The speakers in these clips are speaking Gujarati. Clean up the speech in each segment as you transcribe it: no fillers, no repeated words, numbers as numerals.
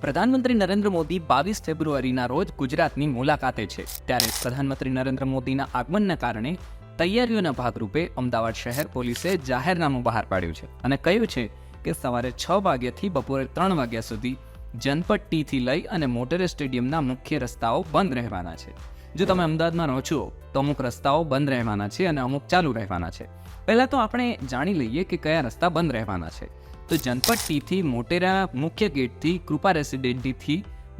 પ્રધાનમંત્રી નરેન્દ્ર મોદી 22 ફેબ્રુઆરીના રોજ ગુજરાતની મુલાકાતે છે. ત્યારે પ્રધાનમંત્રી નરેન્દ્ર મોદીના આગમનને કારણે તૈયારીઓના ભાગરૂપે અમદાવાદ શહેર પોલીસે જાહેરનામું બહાર પાડ્યું છે અને કહ્યું છે કે સવારે 6 વાગ્યાથી બપોરે 3 વાગ્યા સુધી જનપદ ટીથી લઈ અને મોટેરા સ્ટેડિયમના મુખ્ય રસ્તાઓ બંધ રહેવાના છે. જો તમે અમદાવાદમાં રહો છો તો અમુક રસ્તાઓ બંધ રહેવાના છે અને અમુક ચાલુ રહેવાના છે. પહેલાં તો આપણે જાણી લઈએ કે કયા રસ્તા બંધ રહેવાના છે. તો જનપદ ટીથી મોટેરા મુખ્ય ગેટથી કૃપા રેસિડેન્સીથી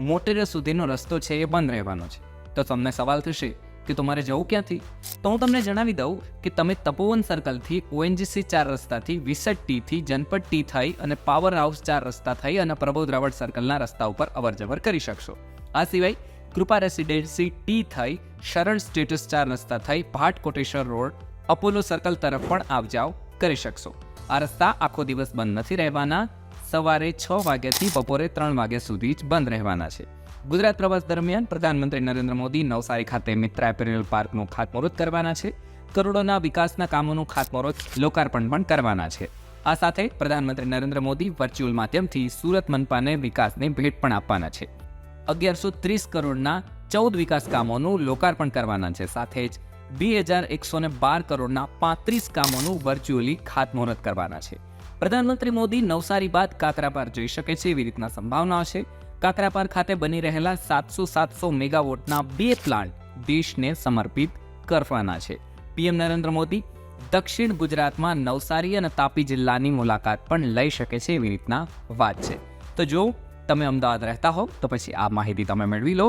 મોટેરા સુધીનો રસ્તો છે એ બંધ રહેવાનો છે. તો તમને સવાલ થશે કે તમારે જવું ક્યાંથી? તો હું તમને જણાવી દઉં કે તમે તપોવન સર્કલથી ઓએનજીસી 4 રસ્તાથી વિસદ ટીથી જનપદ ટી થઈ અને પાવર હાઉસ 4 રસ્તા થઈ અને પ્રબોધ રાવળ સર્કલના રસ્તા ઉપર અવરજવર કરી શકશો. આ સિવાય કૃપા રેસિડેન્સી ટી થઈ શરણ સ્ટેટસ 4 રસ્તા થઈ ભાટ કોટેશ્વર રોડ અપોલો સર્કલ તરફ પણ આવજાવ કરી શકશો. આ રસ્તા આખો દિવસ બંધ નથી રહેવાના. સવારે 6 વાગ્યાથી બપોરે 3 વાગ્યા સુધી જ બંધ રહેવાના છે. ગુજરાત પ્રવાસ દરમિયાન પ્રધાનમંત્રી નરેન્દ્ર મોદી નવસારી ખાતે મિત્ર એપેરેલ પાર્કનું ખાતમુહૂર્ત કરવાના છે. કરોડોના વિકાસના કામોનું ખાતમુહૂર્ત લોકાર્પણ પણ કરવાના છે. આ સાથે પ્રધાનમંત્રી નરેન્દ્ર મોદી વર્ચ્યુઅલ માધ્યમથી સુરત મનપાને વિકાસની ભેટ પણ આપવાના છે. 1130 કરોડના 14 વિકાસ કામોનું લોકાર્પણ કરવાના છે. સાથે જ 2112 કરોડના 35 કામોનું વર્ચ્યુઅલી ખાતમુહૂર્ત કરવાના છે. પ્રધાનમંત્રી મોદી નવસારી બાદ કાકરાપાર જઈ શકે છે એવી રીતના સંભાવના છે. કાકરાપાર ખાતે બની રહેલા 700 મેગાવોટના 2 પ્લાન્ટ દેશને સમર્પિત કરવાના છે. પીએમ નરેન્દ્ર મોદી દક્ષિણ ગુજરાતમાં નવસારી અને તાપી જિલ્લાની મુલાકાત પણ લઈ શકે છે એવી રીતના વાત છે. તો જો તમે અમદાવાદ રહેતા હો તો પછી આ માહિતી તમે મેળવી લો.